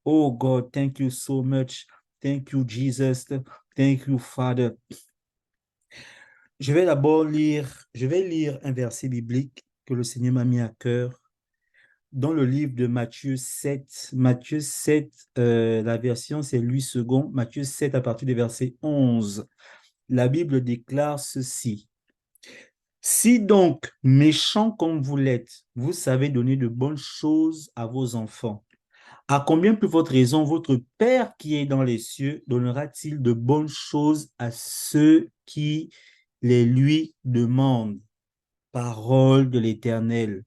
Oh God, thank you so much. Thank you, Jesus. Thank you, Father. Je vais lire un verset biblique que le Seigneur m'a mis à cœur dans le livre de Matthieu 7. Matthieu 7, la version c'est Louis II. Matthieu 7 à partir du verset 11. La Bible déclare ceci. Si donc, méchants comme vous l'êtes, vous savez donner de bonnes choses à vos enfants, à combien plus votre raison, votre Père qui est dans les cieux, donnera-t-il de bonnes choses à ceux qui les lui demandent? Parole de l'Éternel.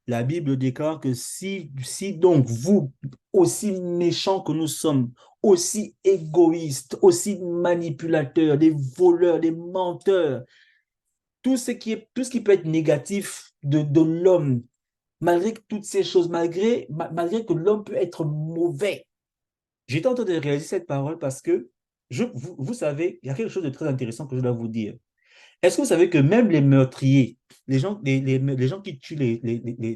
La Bible déclare que si donc vous, aussi méchants que nous sommes, aussi égoïstes, aussi manipulateurs, des voleurs, des menteurs, tout ce qui peut être négatif de l'homme, malgré toutes ces choses, malgré que l'homme peut être mauvais. J'étais en train de réaliser cette parole parce que, vous savez, il y a quelque chose de très intéressant que je dois vous dire. Est-ce que vous savez que même les meurtriers, les gens qui tuent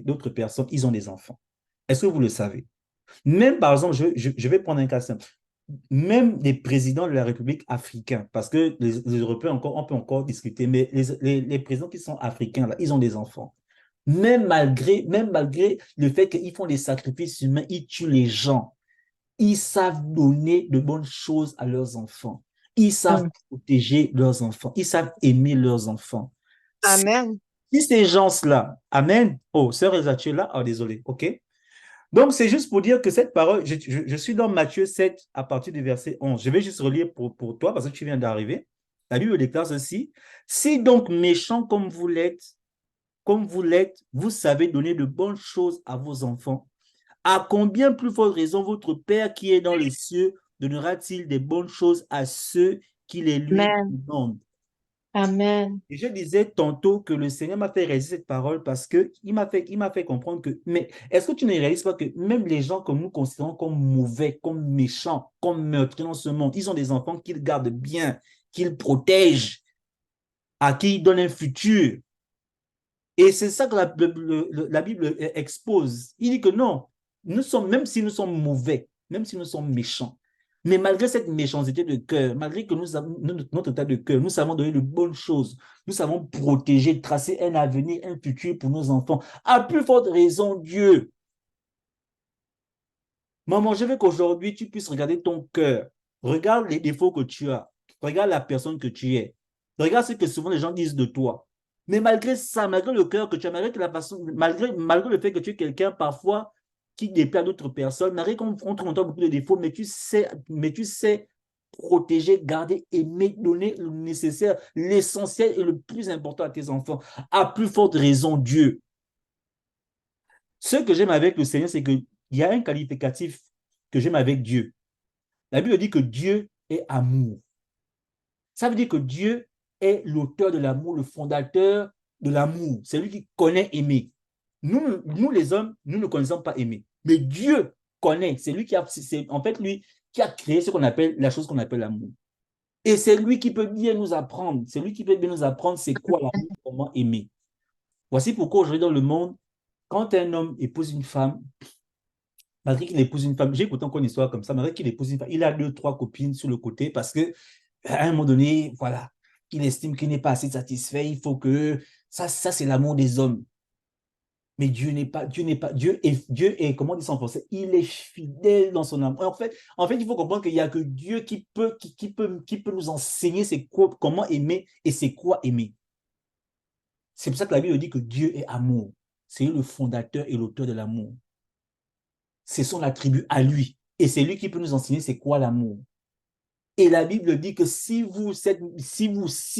d'autres personnes, ils ont des enfants? Est-ce que vous le savez? Même, par exemple, je vais prendre un cas simple. Même les présidents de la République africaine, parce que les Européens, on peut encore discuter, mais les présidents qui sont africains, là, ils ont des enfants. Même malgré le fait qu'ils font des sacrifices humains, ils tuent les gens. Ils savent donner de bonnes choses à leurs enfants. Ils savent Mm. protéger leurs enfants. Ils savent aimer leurs enfants. Si, Amen. si ces gens-là, Amen. Oh, sœur Elsa, tu es là? Oh, désolé, ok. Donc, c'est juste pour dire que cette parole, je suis dans Matthieu 7 à partir du verset 11. Je vais juste relire pour toi parce que tu viens d'arriver. La Bible déclare ceci. Si donc méchants comme vous l'êtes, vous savez donner de bonnes choses à vos enfants, à combien plus forte raison votre Père qui est dans les cieux donnera-t-il des bonnes choses à ceux qui les lui Amen. demandent? Amen. Et je disais tantôt que le Seigneur m'a fait réaliser cette parole parce que il m'a fait comprendre que, mais est-ce que tu ne réalises pas que même les gens que nous considérons comme mauvais, comme méchants, comme meurtriers dans ce monde, ils ont des enfants qu'ils gardent bien, qu'ils protègent, à qui ils donnent un futur. Et c'est ça que la Bible expose. Il dit que non, même si nous sommes mauvais, même si nous sommes méchants, mais malgré cette méchanceté de cœur, malgré que notre état de cœur, nous savons donner de bonnes choses, nous savons protéger, tracer un avenir, un futur pour nos enfants. À plus forte raison, Dieu. Maman, je veux qu'aujourd'hui, tu puisses regarder ton cœur. Regarde les défauts que tu as. Regarde la personne que tu es. Regarde ce que souvent les gens disent de toi. Mais malgré ça, malgré le cœur que tu as, malgré le fait que tu es quelqu'un parfois qui déplaît à d'autres personnes, malgré qu'on trouve en toi beaucoup de défauts, mais tu sais protéger, garder, aimer, donner le nécessaire, l'essentiel et le plus important à tes enfants. À plus forte raison, Dieu. Ce que j'aime avec le Seigneur, c'est qu'il y a un qualificatif que j'aime avec Dieu. La Bible dit que Dieu est amour. Ça veut dire que Dieu est l'auteur de l'amour, le fondateur de l'amour. C'est lui qui connaît aimer. Nous, les hommes, nous ne connaissons pas aimer. Mais Dieu connaît. C'est lui qui a, c'est en fait lui qui a créé ce qu'on appelle, la chose qu'on appelle l'amour. Et c'est lui qui peut bien nous apprendre. C'est lui qui peut bien nous apprendre c'est quoi l'amour, comment aimer. Voici pourquoi aujourd'hui dans le monde, quand un homme épouse une femme, malgré qu'il épouse une femme, j'ai écouté encore une histoire comme ça, malgré qu'il épouse une femme, il a deux, trois copines sur le côté parce que à un moment donné, voilà, il estime qu'il n'est pas assez satisfait, il faut que ça c'est l'amour des hommes. Mais Dieu est, comment on dit ça en français, il est fidèle dans son amour. En fait, il faut comprendre qu'il n'y a que Dieu qui peut nous enseigner comment aimer et c'est quoi aimer. C'est pour ça que la Bible dit que Dieu est amour. C'est lui le fondateur et l'auteur de l'amour. C'est son attribut à lui. Et c'est lui qui peut nous enseigner c'est quoi l'amour. Et la Bible dit que si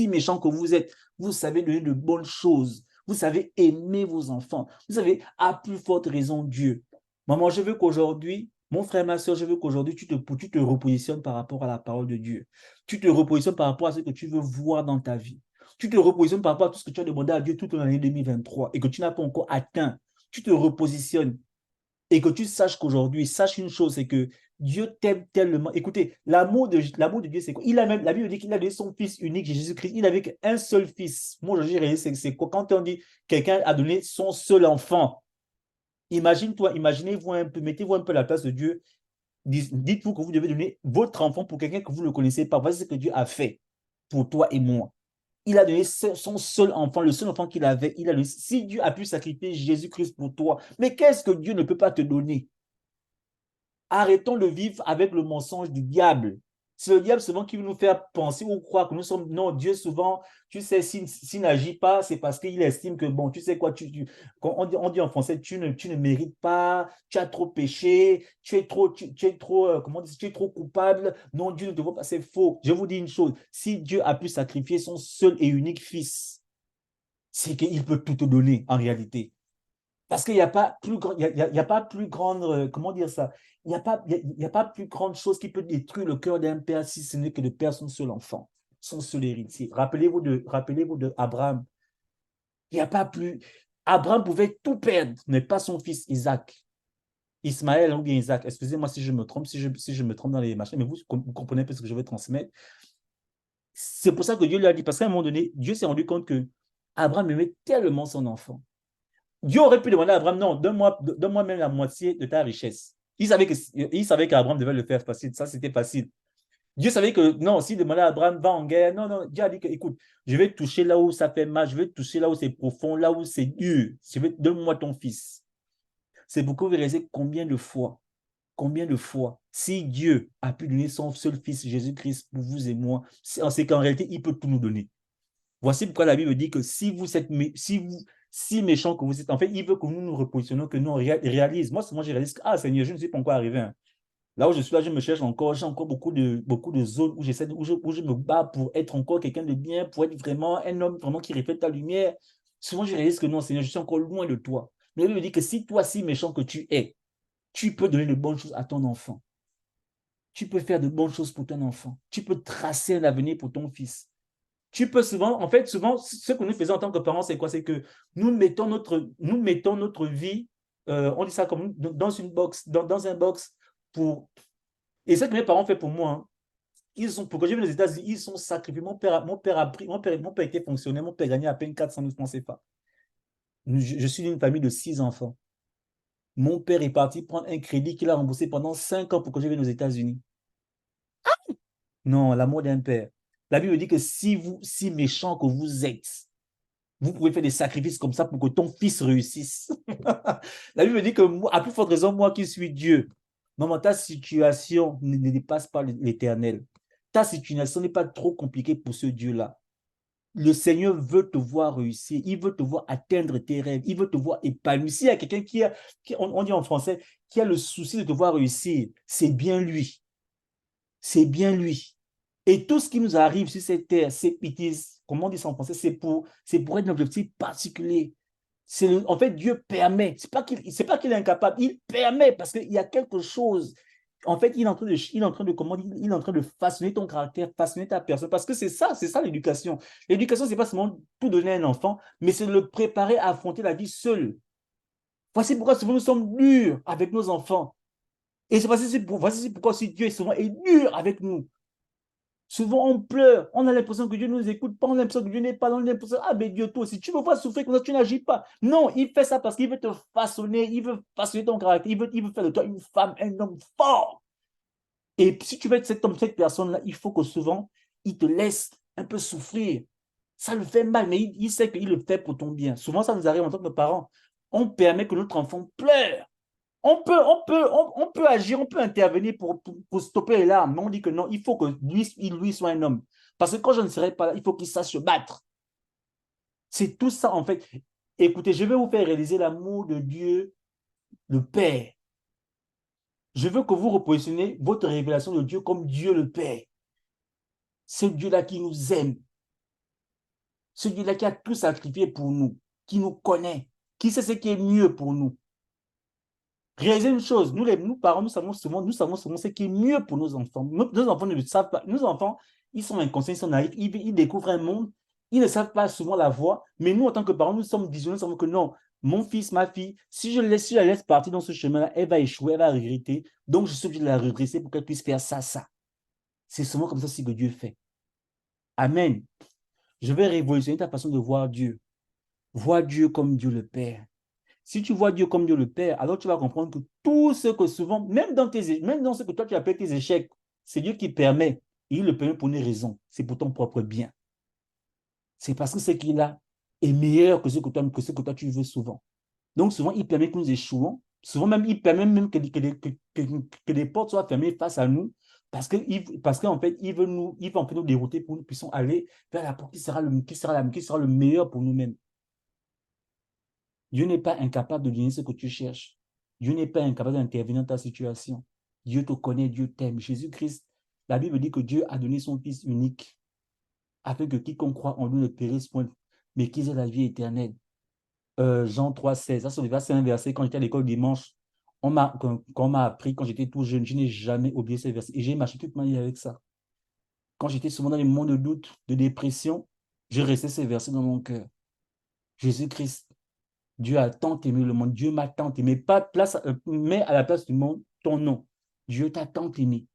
méchant que vous êtes, vous savez donner de bonnes choses, vous savez aimer vos enfants, vous savez à plus forte raison Dieu. Maman, je veux qu'aujourd'hui, mon frère, ma soeur, je veux qu'aujourd'hui tu te repositionnes par rapport à la parole de Dieu. Tu te repositionnes par rapport à ce que tu veux voir dans ta vie. Tu te repositionnes par rapport à tout ce que tu as demandé à Dieu toute l'année 2023 et que tu n'as pas encore atteint. Tu te repositionnes et que tu saches qu'aujourd'hui, sache une chose, c'est que Dieu t'aime tellement. Écoutez, l'amour de Dieu, c'est quoi? La Bible dit qu'il a donné son Fils unique, Jésus-Christ. Il n'avait qu'un seul fils. Moi, aujourd'hui, c'est quoi? Quand on dit quelqu'un a donné son seul enfant, Imaginez-vous un peu, mettez-vous un peu à la place de Dieu. Dites-vous que vous devez donner votre enfant pour quelqu'un que vous ne connaissez pas. Voici ce que Dieu a fait pour toi et moi. Il a donné son seul enfant, le seul enfant qu'il avait. Il a donné, si Dieu a pu sacrifier Jésus-Christ pour toi, mais qu'est-ce que Dieu ne peut pas te donner? Arrêtons de vivre avec le mensonge du diable. C'est le diable souvent qui veut nous faire penser ou croire que nous sommes... Non, Dieu souvent, tu sais, s'il n'agit pas, c'est parce qu'il estime que, bon, tu sais quoi, quand on dit en français, tu ne mérites pas, tu as trop péché, tu es trop, comment dire, tu es trop coupable. Non, Dieu ne te voit pas, c'est faux. Je vous dis une chose, si Dieu a pu sacrifier son seul et unique fils, c'est qu'il peut tout te donner en réalité. Parce qu'il n'y a pas plus grand, il y a pas plus grande, comment dire ça? Il y a pas plus grande chose qui peut détruire le cœur d'un père si ce n'est que de perdre son seul enfant, son seul héritier. Rappelez-vous de Abraham. Il n'y a pas plus. Abraham pouvait tout perdre, mais pas son fils Isaac. Ismaël ou bien Isaac. Excusez-moi si je me trompe, si je me trompe dans les machins, mais vous comprenez un peu ce que je veux transmettre. C'est pour ça que Dieu lui a dit, parce qu'à un moment donné, Dieu s'est rendu compte que Abraham aimait tellement son enfant. Dieu aurait pu demander à Abraham, non, donne-moi même la moitié de ta richesse. Il savait qu'Abraham devait le faire facile. Ça, c'était facile. Dieu savait que, non, s'il demandait à Abraham, va en guerre, non, non, Dieu a dit que, écoute, je vais toucher là où ça fait mal, je vais toucher là où c'est profond, là où c'est dur. Donne-moi ton fils. C'est beaucoup réaliser combien de fois, si Dieu a pu donner son seul fils, Jésus-Christ, pour vous et moi, c'est qu'en réalité, il peut tout nous donner. Voici pourquoi la Bible dit que si méchant que vous êtes, en fait, il veut que nous nous repositionnons, que nous on réalise. Moi, souvent, je réalise que, ah Seigneur, je ne suis pas encore arrivé. Hein. Là où je suis là, je me cherche encore, j'ai encore beaucoup de zones où où je me bats pour être encore quelqu'un de bien, pour être vraiment un homme vraiment qui reflète ta lumière. Souvent, je réalise que non, Seigneur, je suis encore loin de toi. Mais la Bible dit que si toi, si méchant que tu es, tu peux donner de bonnes choses à ton enfant. Tu peux faire de bonnes choses pour ton enfant. Tu peux tracer un avenir pour ton fils. Tu peux souvent, en fait, souvent, ce que nous faisons en tant que parents, c'est quoi? C'est que nous mettons notre vie, on dit ça comme dans une box, dans un box pour. Et ce que mes parents ont fait pour moi, hein, pour que je vienne aux États-Unis, ils sont sacrifiés. Mon père était fonctionnaire, mon père gagnait à peine 400 000 francs CFA. Je suis d'une famille de 6 enfants. Mon père est parti prendre un crédit qu'il a remboursé pendant 5 ans pour que je vienne aux États-Unis. Non, l'amour d'un père. La Bible dit que si méchant que vous êtes, vous pouvez faire des sacrifices comme ça pour que ton fils réussisse. La Bible dit que, à plus forte raison, moi qui suis Dieu, maman, ta situation ne dépasse pas l'éternel. Ta situation n'est pas trop compliquée pour ce Dieu-là. Le Seigneur veut te voir réussir. Il veut te voir atteindre tes rêves. Il veut te voir épanoui. S'il y a quelqu'un on dit en français, qui a le souci de te voir réussir, c'est bien lui. C'est bien lui. Et tout ce qui nous arrive sur cette terre, c'est bêtises, comment on dit ça en français, c'est pour un objectif particulier. En fait, Dieu permet. C'est pas qu'il est incapable, il permet parce qu'il y a quelque chose. En fait, il est en train de façonner ton caractère, façonner ta personne. Parce que c'est ça l'éducation. L'éducation, c'est pas seulement tout donner à un enfant, mais c'est le préparer à affronter la vie seul. Voici pourquoi souvent nous sommes durs avec nos enfants. Et voici pourquoi aussi Dieu souvent est dur avec nous. Souvent, on pleure. On a l'impression que Dieu ne nous écoute pas. On a l'impression que Dieu n'est pas là. On a l'impression, ah, mais Dieu, toi aussi, tu me vois souffrir comme ça, tu n'agis pas. Non, il fait ça parce qu'il veut te façonner. Il veut façonner ton caractère. Il veut faire de toi une femme, un homme fort. Et si tu veux être cet homme, cette personne-là, il faut que souvent, il te laisse un peu souffrir. Ça le fait mal, mais il sait qu'il le fait pour ton bien. Souvent, ça nous arrive en tant que parents. On permet que notre enfant pleure. On peut agir, on peut intervenir pour stopper les larmes, mais on dit que non, il faut que lui soit un homme. Parce que quand je ne serai pas là, il faut qu'il sache se battre. C'est tout ça, en fait. Écoutez, je vais vous faire réaliser l'amour de Dieu, le Père. Je veux que vous repositionnez votre révélation de Dieu comme Dieu le Père. Ce Dieu-là qui nous aime. Ce Dieu-là qui a tout sacrifié pour nous, qui nous connaît, qui sait ce qui est mieux pour nous. Réaliser une chose, nous parents, nous savons souvent ce qui est mieux pour nos enfants. Nos enfants ne le savent pas. Nos enfants, ils sont inconscients, ils sont naïfs, ils découvrent un monde, ils ne savent pas souvent la voie, mais nous, en tant que parents, nous sommes visionnés, nous savons que non, mon fils, ma fille, si je la laisse partir dans ce chemin-là, elle va échouer, elle va regretter. Donc, je suis obligé de la redresser pour qu'elle puisse faire ça, ça. C'est souvent comme ça aussi que Dieu fait. Amen. Je vais révolutionner ta façon de voir Dieu. Vois Dieu comme Dieu le Père. Si tu vois Dieu comme Dieu le Père, alors tu vas comprendre que tout ce que souvent, même dans ce que toi tu appelles tes échecs, c'est Dieu qui permet. Et il le permet pour une raison. C'est pour ton propre bien. C'est parce que ce qu'il a est meilleur que ce que toi tu veux souvent. Donc souvent, il permet que nous échouons. Souvent même, il permet même que les portes soient fermées face à nous parce qu'en fait, il veut en fait nous dérouter pour que nous puissions aller vers la porte qui sera le meilleur pour nous-mêmes. Dieu n'est pas incapable de donner ce que tu cherches. Dieu n'est pas incapable d'intervenir dans ta situation. Dieu te connaît, Dieu t'aime. Jésus-Christ, la Bible dit que Dieu a donné son Fils unique afin que quiconque croit en lui ne périsse point, mais qu'ils aient la vie éternelle. Jean 3,16, ça c'est un verset quand j'étais à l'école dimanche. Quand on m'a appris, quand j'étais tout jeune, je n'ai jamais oublié ce verset. Et j'ai marché toute ma vie avec ça. Quand j'étais souvent dans les moments de doute, de dépression, je restais ces versets dans mon cœur. Jésus-Christ, Dieu a tant aimé le monde, Dieu m'a tant aimé. Pas place, mais à la place du monde, ton nom. Dieu t'a tant aimé.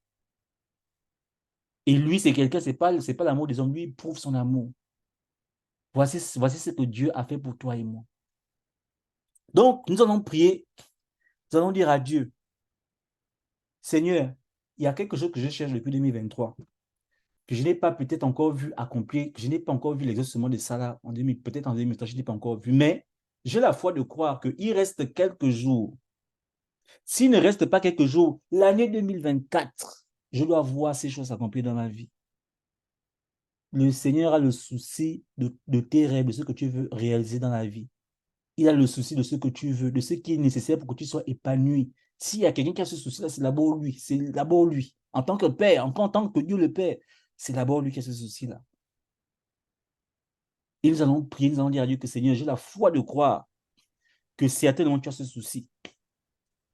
Et lui, c'est quelqu'un, c'est pas l'amour des hommes, lui, il prouve son amour. Voici ce que Dieu a fait pour toi et moi. Donc, nous allons prier, nous allons dire à Dieu, Seigneur, il y a quelque chose que je cherche depuis 2023, que je n'ai pas peut-être encore vu accomplir, que je n'ai pas encore vu l'exaucement de ça là, peut-être en 2023, je n'ai pas encore vu, mais j'ai la foi de croire qu'il reste quelques jours. S'il ne reste pas quelques jours, l'année 2024, je dois voir ces choses accomplies dans ma vie. Le Seigneur a le souci de tes rêves, de ce que tu veux réaliser dans la vie. Il a le souci de ce que tu veux, de ce qui est nécessaire pour que tu sois épanoui. S'il y a quelqu'un qui a ce souci-là, c'est d'abord lui. C'est d'abord lui. En tant que père, en tant que Dieu le Père, c'est d'abord lui qui a ce souci-là. Et nous allons prier, nous allons dire à Dieu que Seigneur, j'ai la foi de croire que certainement tu as ce souci.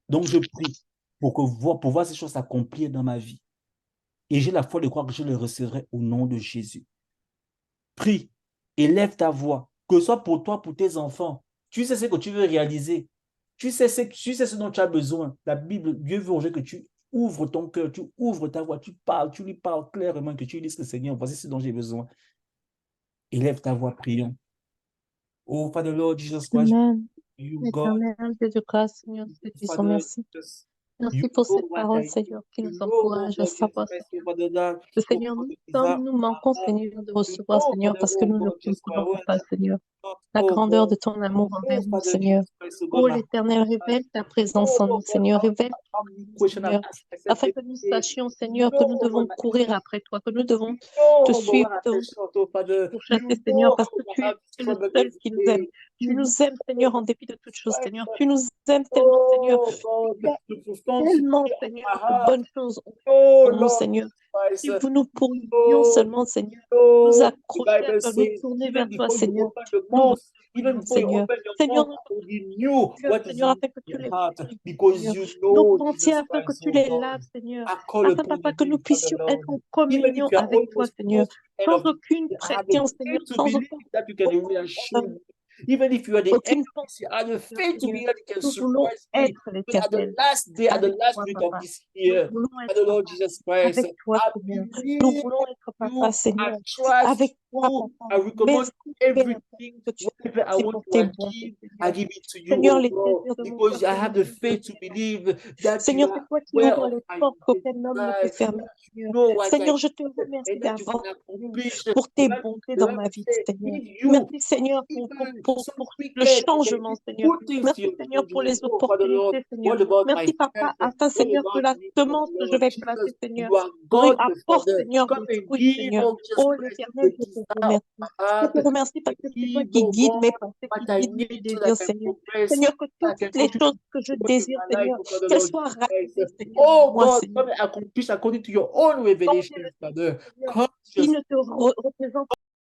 Donc je prie pour voir ces choses s'accomplir dans ma vie. Et j'ai la foi de croire que je le recevrai au nom de Jésus. Prie, élève ta voix, que ce soit pour toi, pour tes enfants. Tu sais ce que tu veux réaliser. Tu sais ce dont tu as besoin. La Bible, Dieu veut aujourd'hui que tu ouvres ton cœur, tu ouvres ta voix, tu lui parles clairement, que tu lui dises que Seigneur, voici ce dont j'ai besoin. Élève ta voix, prions. Oh, Father Lord Jesus Christ, Amen. you God, Éternel Dieu de grâce, Seigneur, Dieu puissant, Father, merci. you Merci pour know cette what parole, I Seigneur, qui you nous know, oh encourage à God, Jesus savoir, Christ, Seigneur, Father God, que oh Seigneur, Father, nous manquons, Seigneur, de you recevoir, know, Seigneur, Father, parce que oh nous ne God, Jesus Christ, comprenons pas, Seigneur, la oh grandeur God, de ton amour envers oh nous, Father, Seigneur. Jesus Christ, oh God, Oh, my l'Éternel, révèle ta présence oh, en oh nous, God, Seigneur, révèle how ta many présence, questions I've Seigneur, asked myself afin que nous yesterday. sachions, You Seigneur, que know, nous oh God, devons my courir après toi, que nous devons you know, te oh God, suivre, what I devons feel short, oh Father. pour You chasser, Seigneur, know parce que how tu I es, have tu es le struggled seul every qui nous aime. day. Tu You nous know, aimes, oh Seigneur, en God, dépit de toutes Jesus choses, Christ. Seigneur. Tu nous aimes tellement, Seigneur. Oh God, the profound Tellement, security of Seigneur, my de heart. bonnes choses Oh pour nous, Lord Seigneur. Christ. Si nous pourrions Oh, seulement, Seigneur, nous oh, the accrocher à Bible toi, nous says, tourner even vers toi, before you Seigneur, open the nous mouth, even recevrions, before you Seigneur. open your Seigneur, mouth, nous I te already knew cœur, what is Seigneur, in afin que tu your les heart purifies, because Seigneur. you Nos know pensées, Jesus afin que Christ, tu oh les God. laves, Seigneur. I call Afin, upon Papa, your que nous name, Father puissions Lord. être en Even if communion you are avec toi, almost Seigneur. close to the end Sans of the aucune day, I have the pression, Seigneur. faith to Sans believe that you can reassure aucune, me. Even if you are the end aucune of this year, I have the faith to Seigneur. believe that you can Nous voulons surprise me. être But at the l'Éternel last day, at the avec last toi, week of Papa. this Nous year, voulons être Father Lord Papa Jesus Christ, avec toi, I Seigneur. Nous believe voulons être Papa, you, I Seigneur, trust avec toi, you, Papa. I recommend Merci, Père, everything, que tu fais whatever I aussi want pour to tes bontés, achieve, I Seigneur. give it to you, Seigneur, oh les God, désirs de mon cœur, because I have Seigneur, the je te faith to believe that you Seigneur, are c'est toi qui aware ouvres of les my portes qu'aucun homme ne peut life, fermer, that Seigneur. you know what I Seigneur, je te need, remercie and that you can d'avance, Seigneur, accomplish. pour tes bontés dans Let ma me vie, say, Seigneur. if you, Merci, Seigneur, even some pour le wicked, can changement, do Seigneur. good things to Merci, your Seigneur, pour children. les Oh, Father Lord, opportunités, Seigneur. what about my Merci, Papa, health? afin, What Seigneur, que about la me, Father semence que je Lord vais placer, Jesus? Seigneur, You are God, the apporte, Father. Seigneur, Come des and fruits, give, Seigneur. oh Jesus Oh, Christ, l'Éternel, the je te desire of remercie. my Je heart. te remercie parce que c'est toi Give, qui oh guides mes God, pensées, what qui I guides mes need so that I désirs, can Seigneur. progress, Seigneur, que so I toutes can les contribute choses que je to work in désire, my life, Seigneur, oh Father qu'elles Lord soient Jesus Christ. réalisées, Seigneur, en Oh moi, God, Seigneur. come and accomplish according to your own Porter revelation, le Father. désir, Seigneur, Come, qui just ne te représente